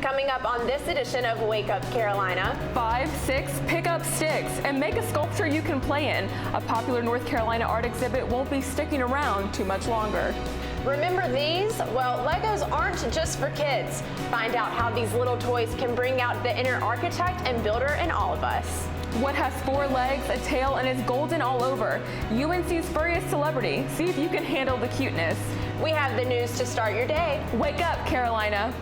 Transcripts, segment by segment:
Coming up on this edition of Wake Up Carolina. 5, 6, pick up sticks and make a sculpture you can play in. A popular North Carolina art exhibit won't be sticking around too much longer. Remember these? Well, Legos aren't just for kids. Find out how these little toys can bring out the inner architect and builder in all of us. What has 4 legs, a tail, and is golden all over? UNC's furriest celebrity. See if you can handle the cuteness. We have the news to start your day. Wake up, Carolina.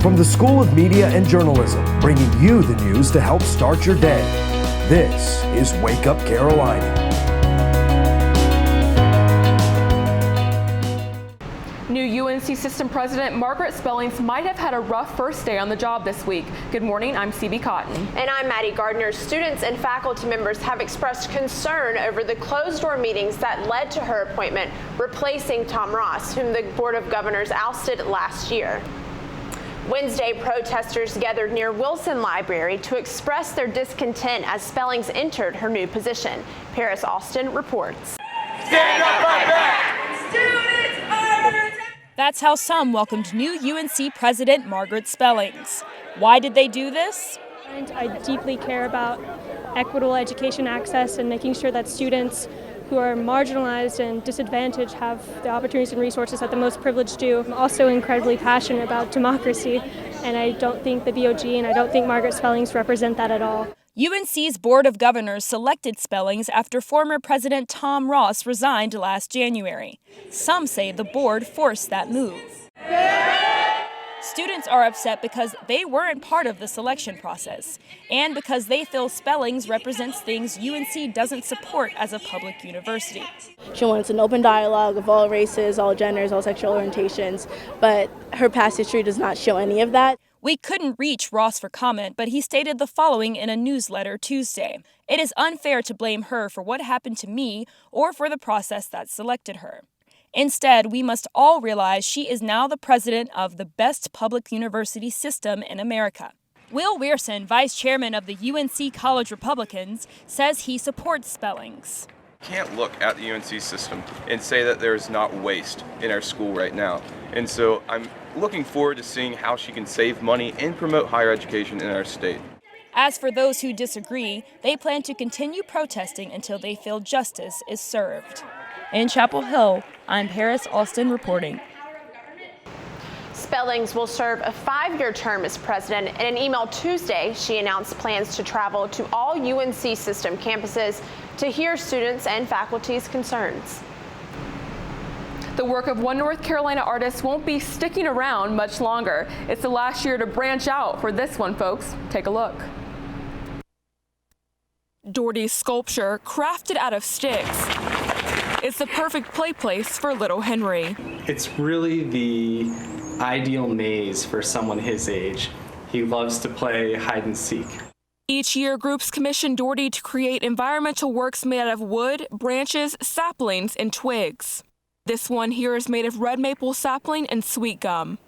From the School of Media and Journalism, bringing you the news to help start your day. This is Wake Up Carolina. New UNC System President Margaret Spellings might have had a rough first day on the job this week. Good morning, I'm CB Cotton. And I'm Maddie Gardner. Students and faculty members have expressed concern over the closed-door meetings that led to her appointment, replacing Tom Ross, whom the Board of Governors ousted last year. Wednesday, protesters gathered near Wilson Library to express their discontent as Spellings entered her new position. Paris Austin reports. Stand up, fight back! Students are under attack! That's how some welcomed new UNC President Margaret Spellings. Why did they do this? I deeply care about equitable education access and making sure that students who are marginalized and disadvantaged have the opportunities and resources that the most privileged do. I'm also incredibly passionate about democracy, and I don't think the BOG and I don't think Margaret Spellings represent that at all. UNC's Board of Governors selected Spellings after former President Tom Ross resigned last January. Some say the board forced that move. Students are upset because they weren't part of the selection process, and because they feel Spellings represents things UNC doesn't support as a public university. She wants an open dialogue of all races, all genders, all sexual orientations, but her past history does not show any of that. We couldn't reach Ross for comment, but he stated the following in a newsletter Tuesday. "It is unfair to blame her for what happened to me or for the process that selected her. Instead, we must all realize she is now the president of the best public university system in America." Will Weirson, vice chairman of the UNC College Republicans, says he supports Spellings. Can't look at the UNC system and say that there is not waste in our school right now. And so I'm looking forward to seeing how she can save money and promote higher education in our state. As for those who disagree, they plan to continue protesting until they feel justice is served. In Chapel Hill, I'm Paris Austin reporting. Spellings will serve a 5-year term as president. In an email Tuesday, she announced plans to travel to all UNC system campuses to hear students and faculty's concerns. The work of one North Carolina artist won't be sticking around much longer. It's the last year to branch out for this one, folks. Take a look. Doherty's sculpture, crafted out of sticks, it's the perfect play place for little Henry. It's really the ideal maze for someone his age. He loves to play hide and seek. Each year, groups commission Doherty to create environmental works made out of wood, branches, saplings, and twigs. This one here is made of red maple sapling and sweet gum.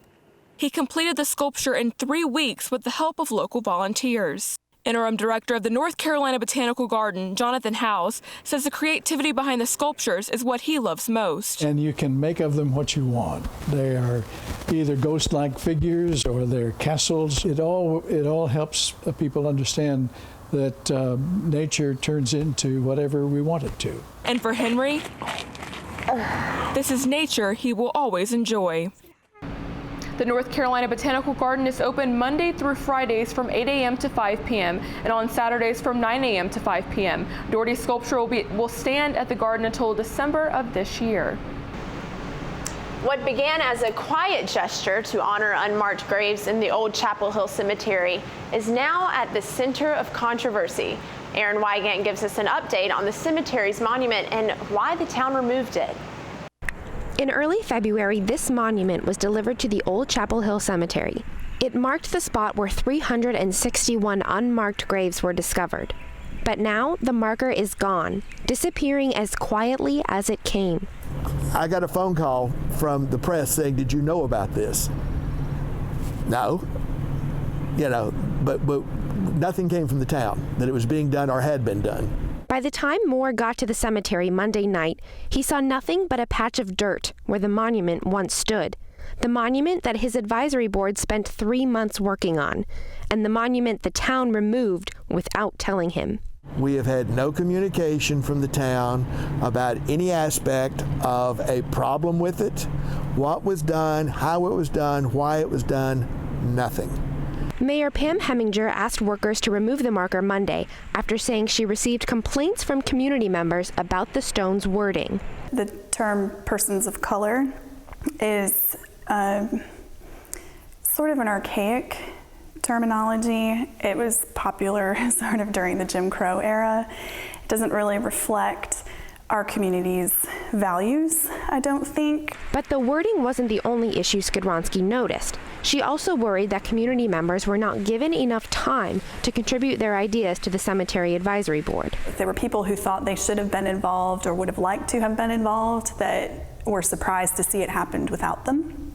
He completed the sculpture in 3 weeks with the help of local volunteers. Interim director of the North Carolina Botanical Garden, Jonathan House, says the creativity behind the sculptures is what he loves most. And you can make of them what you want. They are either ghost-like figures or they're castles. It all helps people understand that nature turns into whatever we want it to. And for Henry, this is nature he will always enjoy. The North Carolina Botanical Garden is open Monday through Fridays from 8 a.m. to 5 p.m. and on Saturdays from 9 a.m. to 5 p.m. Doherty's sculpture will stand at the garden until December of this year. What began as a quiet gesture to honor unmarked graves in the old Chapel Hill Cemetery is now at the center of controversy. Aaron Wygant gives us an update on the cemetery's monument and why the town removed it. In early February, this monument was delivered to the old Chapel Hill Cemetery. It marked the spot where 361 unmarked graves were discovered. But now the marker is gone, disappearing as quietly as it came. I got a phone call from the press saying, "Did you know about this?" No. But nothing came from the town that it was being done or had been done. By the time Moore got to the cemetery Monday night, he saw nothing but a patch of dirt where the monument once stood. The monument that his advisory board spent 3 months working on, and the monument the town removed without telling him. We have had no communication from the town about any aspect of a problem with it, what was done, how it was done, why it was done, nothing. Mayor Pam Heminger asked workers to remove the marker Monday after saying she received complaints from community members about the stone's wording. The term persons of color is sort of an archaic terminology. It was popular sort of during the Jim Crow era. It doesn't really reflect our community's values, I don't think. But the wording wasn't the only issue Skowronski noticed. She also worried that community members were not given enough time to contribute their ideas to the cemetery advisory board. There were people who thought they should have been involved or would have liked to have been involved that were surprised to see it happened without them.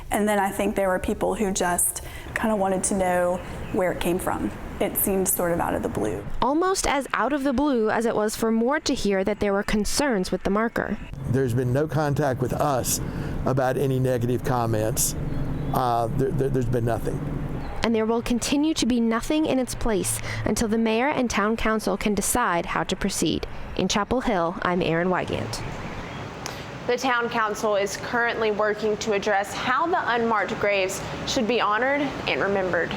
And then I think there were people who just kind of wanted to know where it came from. It seemed sort of out of the blue. Almost as out of the blue as it was for Moore to hear that there were concerns with the marker. There's been no contact with us about any negative comments. There's been nothing. And there will continue to be nothing in its place until the mayor and town council can decide how to proceed. In Chapel Hill, I'm Erin Wygant. The town council is currently working to address how the unmarked graves should be honored and remembered.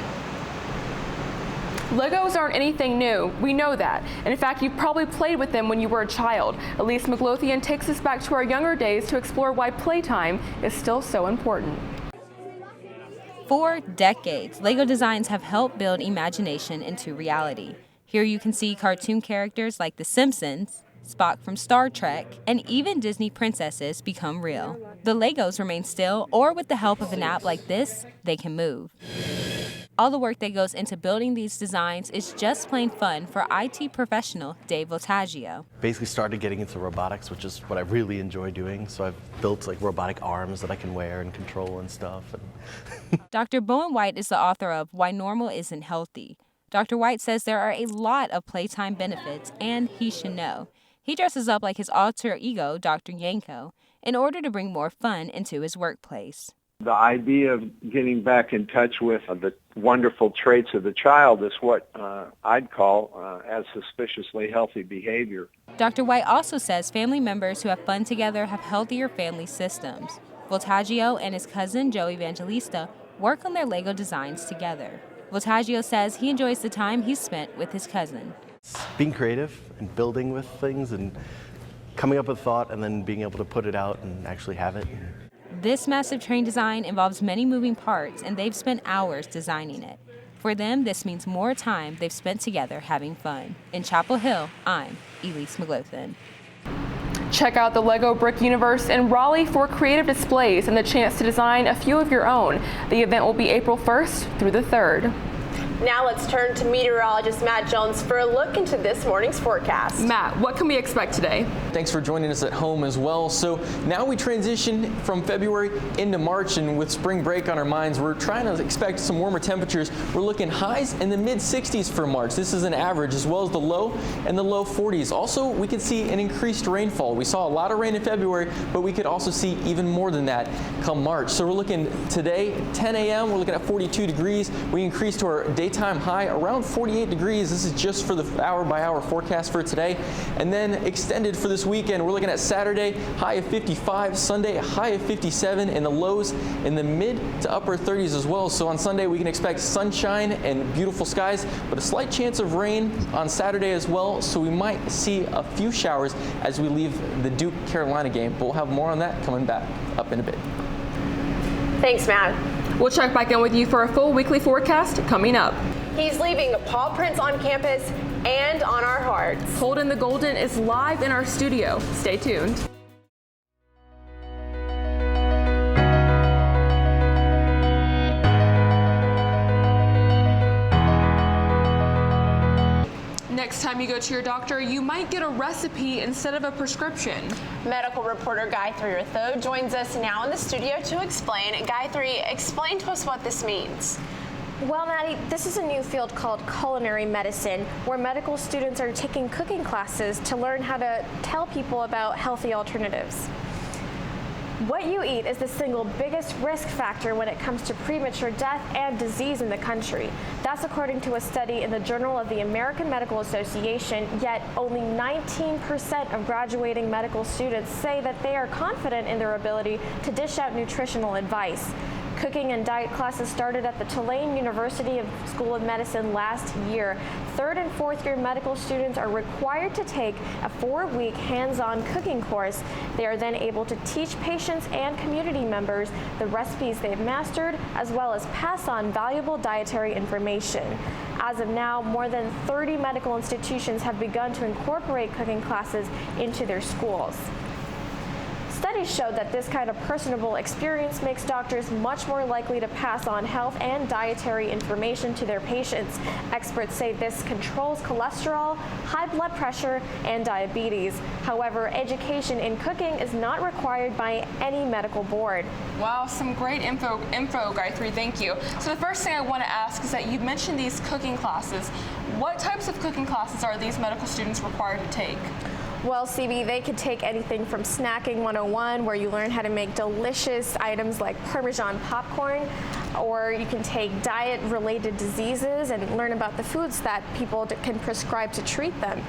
Legos aren't anything new, we know that. And in fact, you've probably played with them when you were a child. Elise McLothian takes us back to our younger days to explore why playtime is still so important. For decades, LEGO designs have helped build imagination into reality. Here you can see cartoon characters like The Simpsons, Spock from Star Trek, and even Disney princesses become real. The Legos remain still, or with the help of an app like this, they can move. All the work that goes into building these designs is just plain fun for IT professional Dave Voltaggio. Basically started getting into robotics, which is what I really enjoy doing. So I've built like robotic arms that I can wear and control and stuff. Dr. Bowen White is the author of Why Normal Isn't Healthy. Dr. White says there are a lot of playtime benefits, and he should know. He dresses up like his alter ego, Dr. Yanko, in order to bring more fun into his workplace. The idea of getting back in touch with the wonderful traits of the child is what I'd call as suspiciously healthy behavior. Dr. White also says family members who have fun together have healthier family systems. Voltaggio and his cousin Joe Evangelista work on their Lego designs together. Voltaggio says he enjoys the time he's spent with his cousin. Being creative and building with things and coming up with a thought and then being able to put it out and actually have it. This massive train design involves many moving parts, and they've spent hours designing it. For them, this means more time they've spent together having fun. In Chapel Hill, I'm Elise McLothian. Check out the LEGO Brick Universe in Raleigh for creative displays and the chance to design a few of your own. The event will be April 1st through the 3rd. Now let's turn to meteorologist Matt Jones for a look into this morning's forecast. Matt, what can we expect today? Thanks for joining us at home as well. So now we transition from February into March, and with spring break on our minds, we're trying to expect some warmer temperatures. We're looking highs in the mid 60s for March. This is an average, as well as the low and the low 40s. Also, we could see an increased rainfall. We saw a lot of rain in February, but we could also see even more than that come March. So we're looking today, 10 a.m., we're looking at 42 degrees. We increased to our daytime high around 48 degrees. This is just for the hour-by-hour forecast for today. And then extended for this weekend, we're looking at Saturday, high of 55, Sunday, a high of 57, and the lows in the mid to upper 30s as well. So on Sunday, we can expect sunshine and beautiful skies, but a slight chance of rain on Saturday as well. So we might see a few showers as we leave the Duke-Carolina game, but we'll have more on that coming back up in a bit. Thanks, Matt. We'll check back in with you for a full weekly forecast coming up. He's leaving paw prints on campus and on our hearts. Holden the Golden is live in our studio. Stay tuned. Next next time you go to your doctor, you might get a recipe instead of a prescription. Medical reporter Gayatri Ratho joins us now in the studio to explain. Gayatri, explain to us what this means. Well, Maddie, this is a new field called culinary medicine, where medical students are taking cooking classes to learn how to tell people about healthy alternatives. What you eat is the single biggest risk factor when it comes to premature death and disease in the country. That's according to a study in the Journal of the American Medical Association, yet only 19% of graduating medical students say that they are confident in their ability to dish out nutritional advice. Cooking and diet classes started at the Tulane University School of Medicine last year. 3rd and 4th year medical students are required to take a 4-week hands-on cooking course. They are then able to teach patients and community members the recipes they've mastered, as well as pass on valuable dietary information. As of now, more than 30 medical institutions have begun to incorporate cooking classes into their schools. Studies show that this kind of personable experience makes doctors much more likely to pass on health and dietary information to their patients. Experts say this controls cholesterol, high blood pressure, and diabetes. However, education in cooking is not required by any medical board. Wow, some great info, Gayatri, thank you. So the first thing I want to ask is that you mentioned these cooking classes. What types of cooking classes are these medical students required to take? Well, CB, they could take anything from Snacking 101, where you learn how to make delicious items like Parmesan popcorn, or you can take diet-related diseases and learn about the foods that people can prescribe to treat them.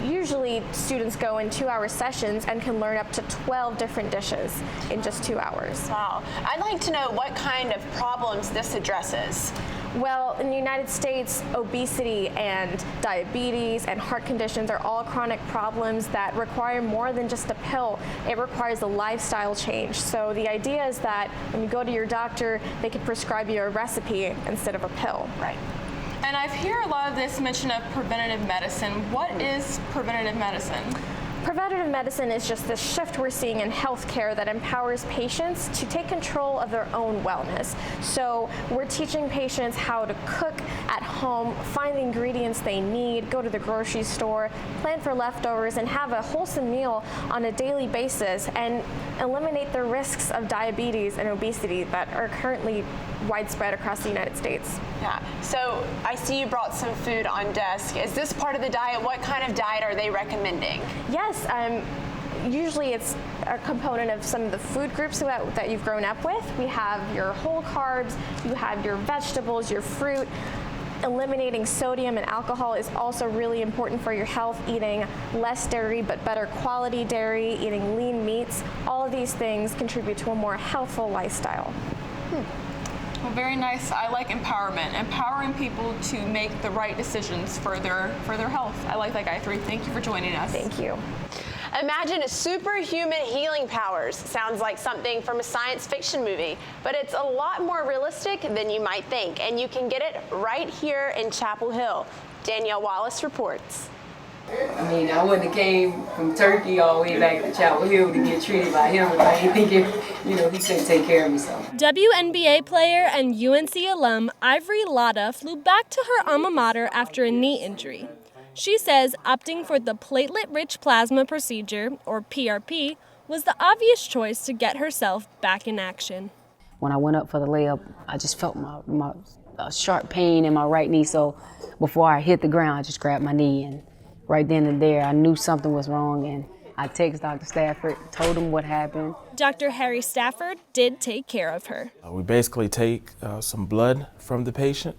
Usually, students go in 2-hour sessions and can learn up to 12 different dishes in just 2 hours. Wow. I'd like to know what kind of problems this addresses. Well, in the United States, obesity and diabetes and heart conditions are all chronic problems that require more than just a pill. It requires a lifestyle change. So the idea is that when you go to your doctor, they can prescribe you a recipe instead of a pill. Right. And I've heard a lot of this mention of preventative medicine. What is preventative medicine? Preventative medicine is just the shift we're seeing in healthcare that empowers patients to take control of their own wellness. So we're teaching patients how to cook at home, find the ingredients they need, go to the grocery store, plan for leftovers, and have a wholesome meal on a daily basis, and eliminate the risks of diabetes and obesity that are currently widespread across the United States. Yeah, so I see you brought some food on desk. Is this part of the diet? What kind of diet are they recommending? Yes, usually it's a component of some of the food groups that you've grown up with. We have your whole carbs, you have your vegetables, your fruit. Eliminating sodium and alcohol is also really important for your health. Eating less dairy but better quality dairy, eating lean meats, all of these things contribute to a more healthful lifestyle. Well, very nice. I like empowerment, empowering people to make the right decisions for their health. I like that, Gayatri. Thank you for joining us. Thank you. Imagine superhuman healing powers. Sounds like something from a science fiction movie, but it's a lot more realistic than you might think, and you can get it right here in Chapel Hill. Danielle Wallace reports. I mean, I wouldn't have came from Turkey all the way back to Chapel Hill to get treated by him if I didn't think he couldn't take care of me. So. WNBA player and UNC alum Ivory Latta flew back to her alma mater after a knee injury. She says opting for the platelet-rich plasma procedure, or PRP, was the obvious choice to get herself back in action. When I went up for the layup, I just felt my sharp pain in my right knee, so before I hit the ground, I just grabbed my knee, and right then and there, I knew something was wrong, and I texted Dr. Stafford, told him what happened. Dr. Harry Stafford did take care of her. We basically take some blood from the patient.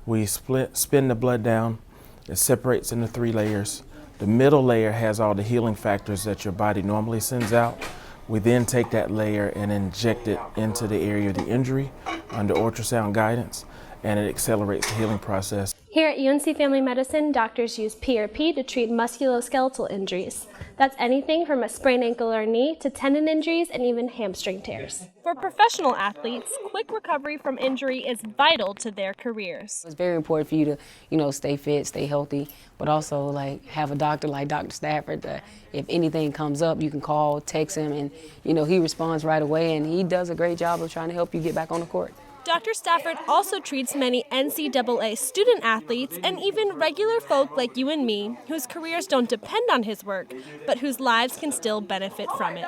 We spin the blood down. It separates into 3 layers. The middle layer has all the healing factors that your body normally sends out. We then take that layer and inject it into the area of the injury under ultrasound guidance, and it accelerates the healing process. Here at UNC Family Medicine, doctors use PRP to treat musculoskeletal injuries. That's anything from a sprained ankle or knee to tendon injuries and even hamstring tears. For professional athletes, quick recovery from injury is vital to their careers. It's very important for you to, stay fit, stay healthy, but also have a doctor like Dr. Stafford that if anything comes up, you can call, text him, and he responds right away, and he does a great job of trying to help you get back on the court. Dr. Stafford also treats many NCAA student athletes and even regular folk like you and me, whose careers don't depend on his work, but whose lives can still benefit from it.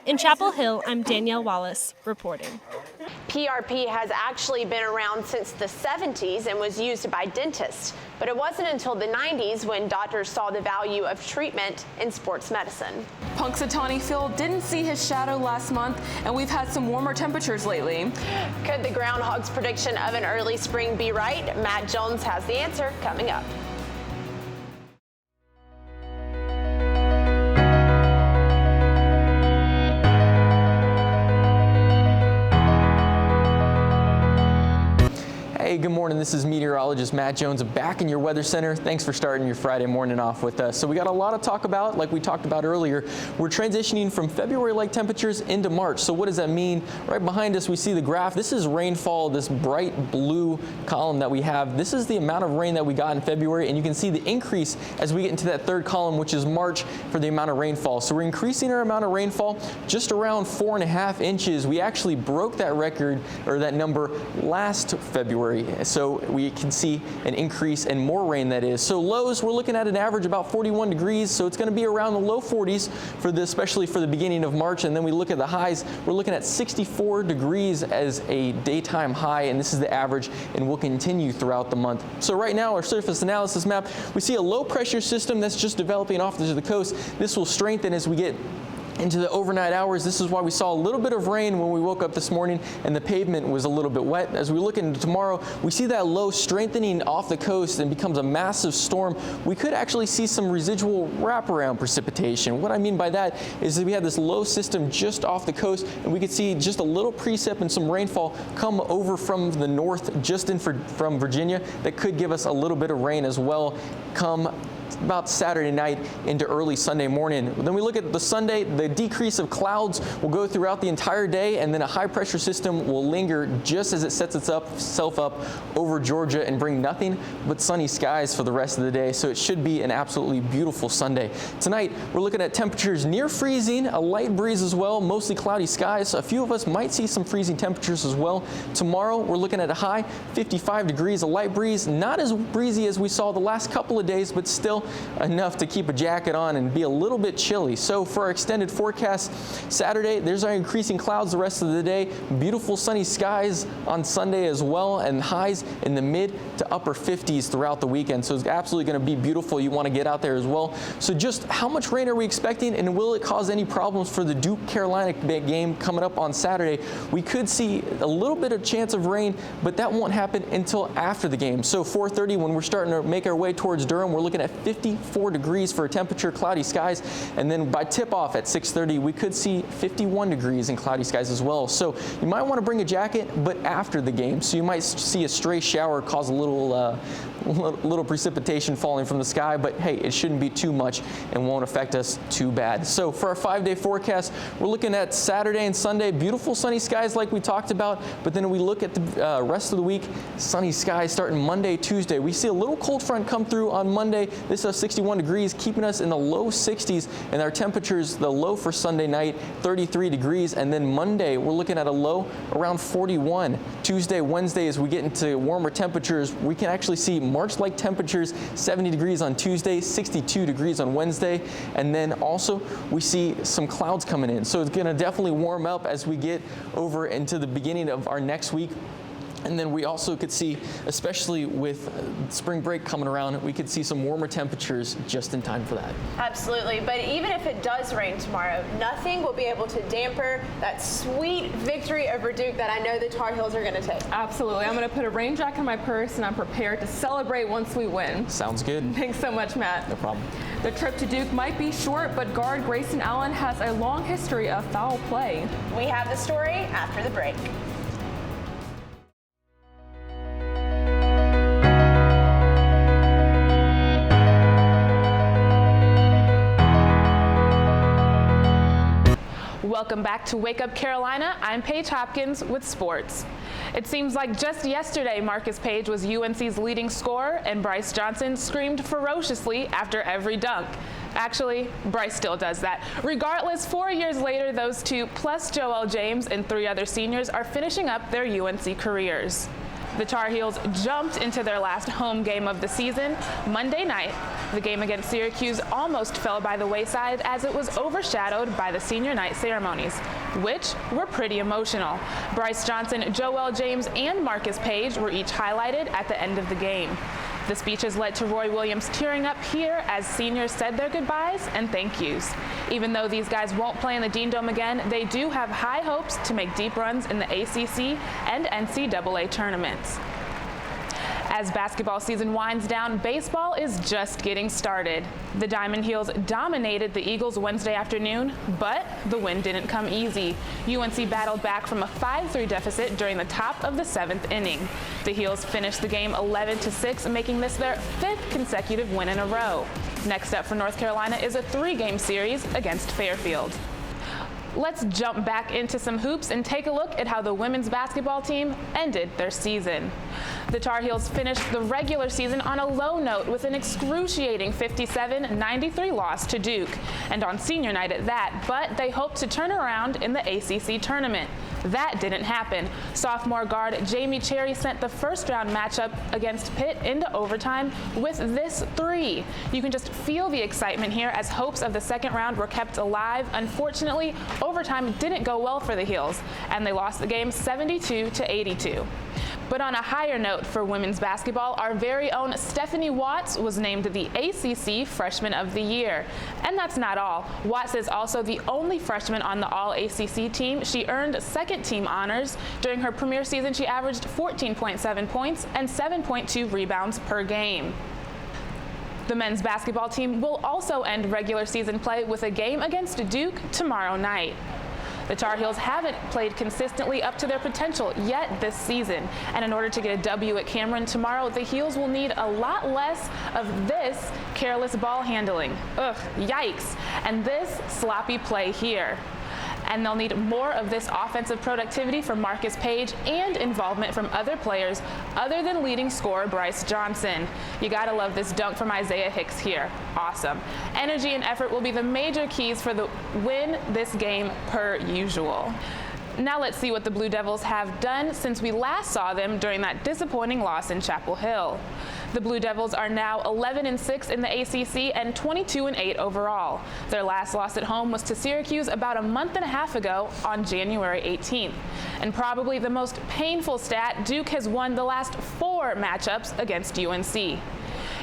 In Chapel Hill, I'm Danielle Wallace, reporting. PRP has actually been around since the 70s and was used by dentists, but it wasn't until the 90s when doctors saw the value of treatment in sports medicine. Punxsutawney Phil didn't see his shadow last month, and we've had some warmer temperatures lately. Could the groundhog's prediction of an early spring be right? Matt Jones has the answer coming up. Hey, good morning. This is meteorologist Matt Jones back in your weather center. Thanks for starting your Friday morning off with us. So we got a lot to talk about, like we talked about earlier. We're transitioning from February-like temperatures into March. So what does that mean? Right behind us, we see the graph. This is rainfall, this bright blue column that we have. This is the amount of rain that we got in February, and you can see the increase as we get into that third column, which is March, for the amount of rainfall. So we're increasing our amount of rainfall just around 4.5 inches. We actually broke that record, or that number, last February. So we can see an increase and more rain, that is. So lows, we're looking at an average about 41 degrees. So it's going to be around the low 40s for the, especially for the beginning of March. And then we look at the highs, we're looking at 64 degrees as a daytime high. And this is the average and will continue throughout the month. So right now, our surface analysis map, we see a low pressure system that's just developing off the coast. This will strengthen as we get into the overnight hours. This is why we saw a little bit of rain when we woke up this morning and the pavement was a little bit wet. As we look into tomorrow, we see that low strengthening off the coast and becomes a massive storm. We could actually see some residual wraparound precipitation. What I mean by that is that we have this low system just off the coast, and we could see just a little precip and some rainfall come over from the north just in from Virginia that could give us a little bit of rain as well come about Saturday night into early Sunday morning. Then we look at the Sunday, the decrease of clouds will go throughout the entire day, and then a high pressure system will linger just as it sets itself up over Georgia and bring nothing but sunny skies for the rest of the day. So it should be an absolutely beautiful Sunday. Tonight, we're looking at temperatures near freezing, a light breeze as well, mostly cloudy skies. A few of us might see some freezing temperatures as well. Tomorrow, we're looking at a high 55 degrees, a light breeze, not as breezy as we saw the last couple of days, but still enough to keep a jacket on and be a little bit chilly. So for our extended forecast, Saturday, there's our increasing clouds the rest of the day. Beautiful sunny skies on Sunday as well, and highs in the mid to upper 50s throughout the weekend. So it's absolutely going to be beautiful. You want to get out there as well. So just how much rain are we expecting, and will it cause any problems for the Duke Carolina game coming up on Saturday? We could see a little bit of chance of rain, but that won't happen until after the game. So 4:30, when we're starting to make our way towards Durham, we're looking at 54 degrees for a temperature, cloudy skies, and then by tip-off at 6:30, we could see 51 degrees in cloudy skies as well. So you might want to bring a jacket, but after the game. So you might see a stray shower cause a little precipitation falling from the sky, but hey, it shouldn't be too much and won't affect us too bad. So for our 5-day forecast, we're looking at Saturday and Sunday, beautiful sunny skies like we talked about, but then we look at the rest of the week, sunny skies starting Monday, Tuesday. We see a little cold front come through on Monday. This is 61 degrees, keeping us in the low 60s, and our temperatures, the low for Sunday night, 33 degrees, and then Monday, we're looking at a low around 41. Tuesday, Wednesday, as we get into warmer temperatures, we can actually see March-like temperatures, 70 degrees on Tuesday, 62 degrees on Wednesday, and then also we see some clouds coming in. So it's going to definitely warm up as we get over into the beginning of our next week. And then we also could see, especially with spring break coming around, we could see some warmer temperatures just in time for that. Absolutely, but even if it does rain tomorrow, nothing will be able to damper that sweet victory over Duke that I know the Tar Heels are going to take. Absolutely. I'm going to put a rain jacket in my purse, and I'm prepared to celebrate once we win. Sounds good. Thanks so much, Matt. No problem. The trip to Duke might be short, but guard Grayson Allen has a long history of foul play. We have the story after the break. Welcome back to Wake Up Carolina. I'm Paige Hopkins with sports. It seems like just yesterday Marcus Page was UNC's leading scorer and Bryce Johnson screamed ferociously after every dunk. Actually, Bryce still does that. Regardless, 4 years later, those two, plus Joelle James and 3 other seniors, are finishing up their UNC careers. The Tar Heels jumped into their last home game of the season Monday night. The game against Syracuse almost fell by the wayside as it was overshadowed by the senior night ceremonies, which were pretty emotional. Bryce Johnson, Joelle James, and Marcus Page were each highlighted at the end of the game. The speeches led to Roy Williams tearing up here as seniors said their goodbyes and thank yous. Even though these guys won't play in the Dean Dome again, they do have high hopes to make deep runs in the ACC and NCAA tournaments. As basketball season winds down, baseball is just getting started. The Diamond Heels dominated the Eagles Wednesday afternoon, but the win didn't come easy. UNC battled back from a 5-3 deficit during the top of the 7th inning. The Heels finished the game 11-6, making this their 5th consecutive win in a row. Next up for North Carolina is a 3-game series against Fairfield. Let's jump back into some hoops and take a look at how the women's basketball team ended their season. The Tar Heels finished the regular season on a low note with an excruciating 57-93 loss to Duke, and on senior night at that, but they hoped to turn around in the ACC tournament. That didn't happen. Sophomore guard Jamie Cherry sent the first-round matchup against Pitt into overtime with this 3. You can just feel the excitement here as hopes of the second round were kept alive. Unfortunately, overtime didn't go well for the Heels, and they lost the game 72-82. But on a higher note for women's basketball, our very own Stephanie Watts was named the ACC Freshman of the Year. And that's not all. Watts is also the only freshman on the All-ACC team. She earned second-team honors. During her premier season, she averaged 14.7 points and 7.2 rebounds per game. The men's basketball team will also end regular season play with a game against Duke tomorrow night. The Tar Heels haven't played consistently up to their potential yet this season, and in order to get a W at Cameron tomorrow, the Heels will need a lot less of this careless ball handling. Ugh, yikes. And this sloppy play here. And they'll need more of this offensive productivity from Marcus Page and involvement from other players other than leading scorer Bryce Johnson. You gotta love this dunk from Isaiah Hicks here. Awesome. Energy and effort will be the major keys for the win this game per usual. Now let's see what the Blue Devils have done since we last saw them during that disappointing loss in Chapel Hill. The Blue Devils are now 11-6 in the ACC and 22-8 overall. Their last loss at home was to Syracuse about a month and a half ago on January 18th. And probably the most painful stat, Duke has won the last 4 matchups against UNC.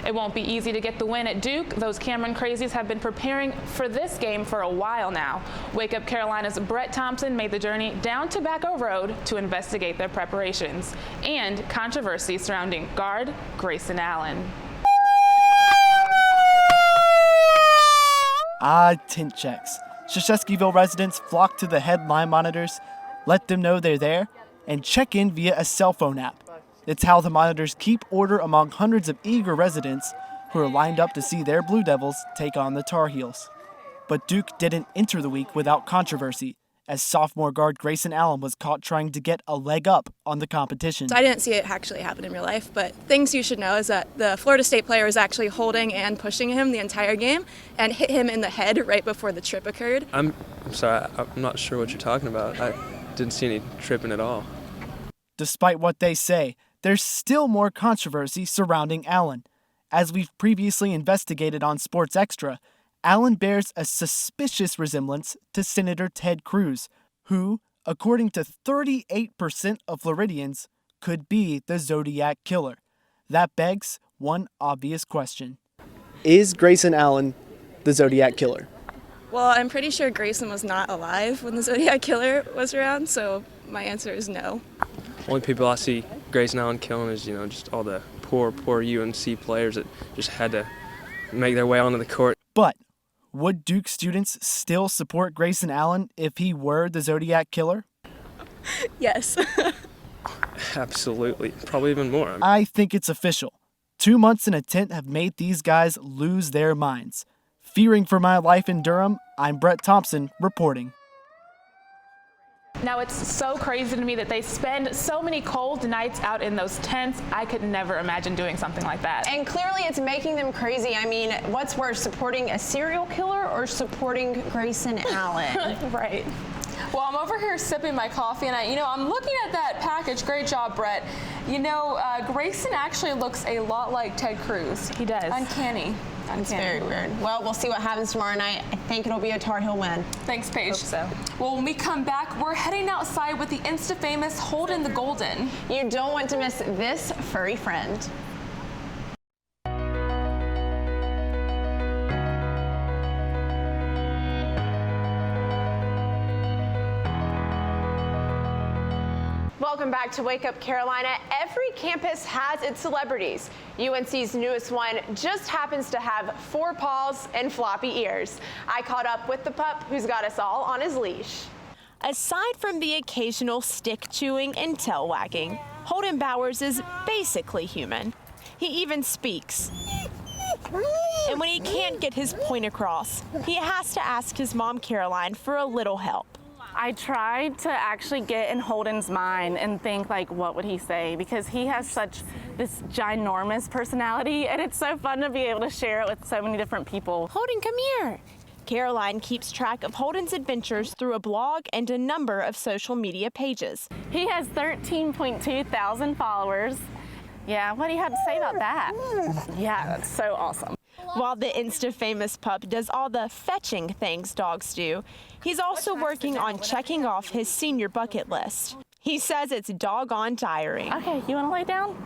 It won't be easy to get the win at Duke. Those Cameron Crazies have been preparing for this game for a while now. Wake Up Carolina's Brett Thompson made the journey down Tobacco Road to investigate their preparations and controversy surrounding guard Grayson Allen. Tint checks. Shasheskyville residents flock to the headline monitors, let them know they're there, and check in via a cell phone app. It's how the monitors keep order among hundreds of eager residents who are lined up to see their Blue Devils take on the Tar Heels. But Duke didn't enter the week without controversy, as sophomore guard Grayson Allen was caught trying to get a leg up on the competition. So I didn't see it actually happen in real life, but things you should know is that the Florida State player was actually holding and pushing him the entire game and hit him in the head right before the trip occurred. I'm sorry, I'm not sure what you're talking about. I didn't see any tripping at all. Despite what they say, there's still more controversy surrounding Allen. As we've previously investigated on Sports Extra, Allen bears a suspicious resemblance to Senator Ted Cruz, who, according to 38% of Floridians, could be the Zodiac Killer. That begs one obvious question. Is Grayson Allen the Zodiac Killer? Well, I'm pretty sure Grayson was not alive when the Zodiac Killer was around, so my answer is no. Only people I see Grayson Allen killing is, just all the poor UNC players that just had to make their way onto the court. But would Duke students still support Grayson Allen if he were the Zodiac Killer? Yes. Absolutely. Probably even more. I think it's official. 2 months in a tent have made these guys lose their minds. Fearing for my life in Durham, I'm Brett Thompson reporting. Now, it's so crazy to me that they spend so many cold nights out in those tents. I could never imagine doing something like that. And clearly it's making them crazy. I mean, what's worse, supporting a serial killer or supporting Grayson Allen? Right. Well, I'm over here sipping my coffee, and I'm looking at that package. Great job, Brett. Grayson actually looks a lot like Ted Cruz. He does. Uncanny. It's very weird. Well, we'll see what happens tomorrow night. I think it'll be a Tar Heel win. Thanks, Paige. Hope so. Well, when we come back, we're heading outside with the Insta-famous Holden the Golden. You don't want to miss this furry friend. Welcome back to Wake Up Carolina. Every campus has its celebrities. UNC's newest one just happens to have 4 paws and floppy ears. I caught up with the pup who's got us all on his leash. Aside from the occasional stick chewing and tail wagging, Holden Bowers is basically human. He even speaks. And when he can't get his point across, he has to ask his mom, Caroline, for a little help. I tried to actually get in Holden's mind and think, like, what would he say? Because he has such this ginormous personality, and it's so fun to be able to share it with so many different people. Holden, come here. Caroline keeps track of Holden's adventures through a blog and a number of social media pages. He has 13.2 thousand followers. Yeah, what do you have to say about that? Yeah, that's so awesome. While the Insta-famous pup does all the fetching things dogs do, he's also working on checking off his senior bucket list. He says it's doggone tiring. Okay, you want to lay down?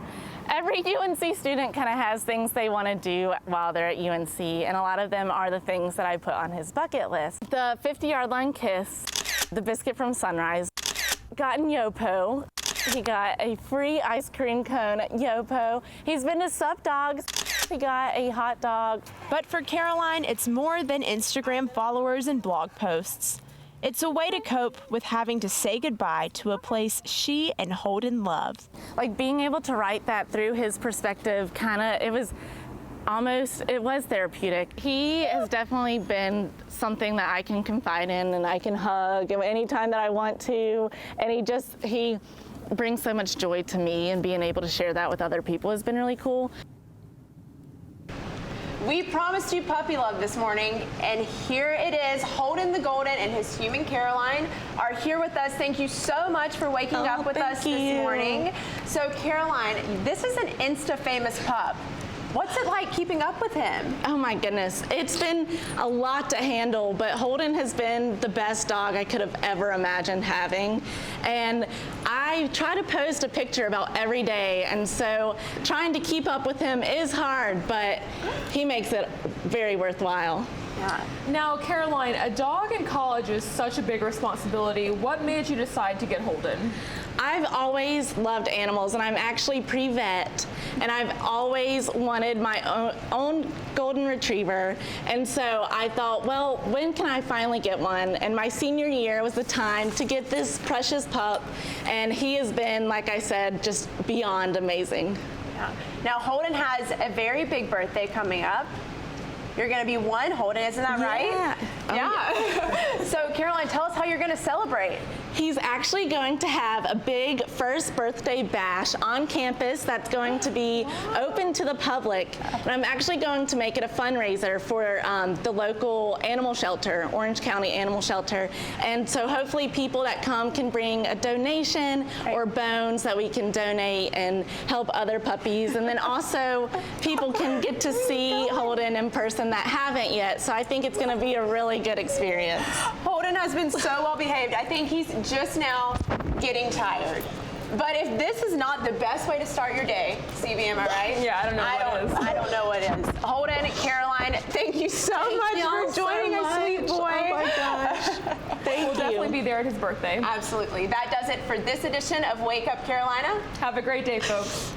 Every UNC student kind of has things they want to do while they're at UNC, and a lot of them are the things that I put on his bucket list. The 50-yard line kiss, the biscuit from Sunrise, gotten Yopo. He got a free ice cream cone at Yopo. He's been to Sup Dogs. He got a hot dog. But for Caroline, it's more than Instagram followers and blog posts. It's a way to cope with having to say goodbye to a place she and Holden love. Like being able to write that through his perspective, it was therapeutic. He has definitely been something that I can confide in and I can hug anytime that I want to. And he brings so much joy to me, and being able to share that with other people has been really cool. We promised you puppy love this morning, and here it is. Holden the Golden and his human Caroline are here with us. Thank you so much for waking up with us this morning. So Caroline, this is an Insta-famous pup. What's it like keeping up with him? Oh my goodness, it's been a lot to handle, but Holden has been the best dog I could have ever imagined having. And I try to post a picture about every day, and so trying to keep up with him is hard, but he makes it very worthwhile. Yeah. Now, Caroline, a dog in college is such a big responsibility. What made you decide to get Holden? I've always loved animals, and I'm actually pre-vet, and I've always wanted my own golden retriever. And so I thought, well, when can I finally get one? And my senior year was the time to get this precious pup, and he has been, like I said, just beyond amazing. Yeah. Now, Holden has a very big birthday coming up. You're going to be 1, Holden, isn't that right? Yeah. So, Caroline, tell us how you're going to celebrate. He's actually going to have a big first birthday bash on campus that's going to be open to the public. And I'm actually going to make it a fundraiser for the local animal shelter, Orange County Animal Shelter. And so hopefully people that come can bring a donation or bones that we can donate and help other puppies. And then also people can get to see Holden in person that haven't yet. So I think it's going to be a really good experience. Holden has been so well behaved. I think he's just now getting tired. But if this is not the best way to start your day, CB, am I right? Yeah, I don't know what it is. I don't know what it is. Holden, Caroline, thank you so much for joining us, sweet boy. Oh my gosh. Thank you. We'll definitely be there at his birthday. Absolutely. That does it for this edition of Wake Up Carolina. Have a great day, folks.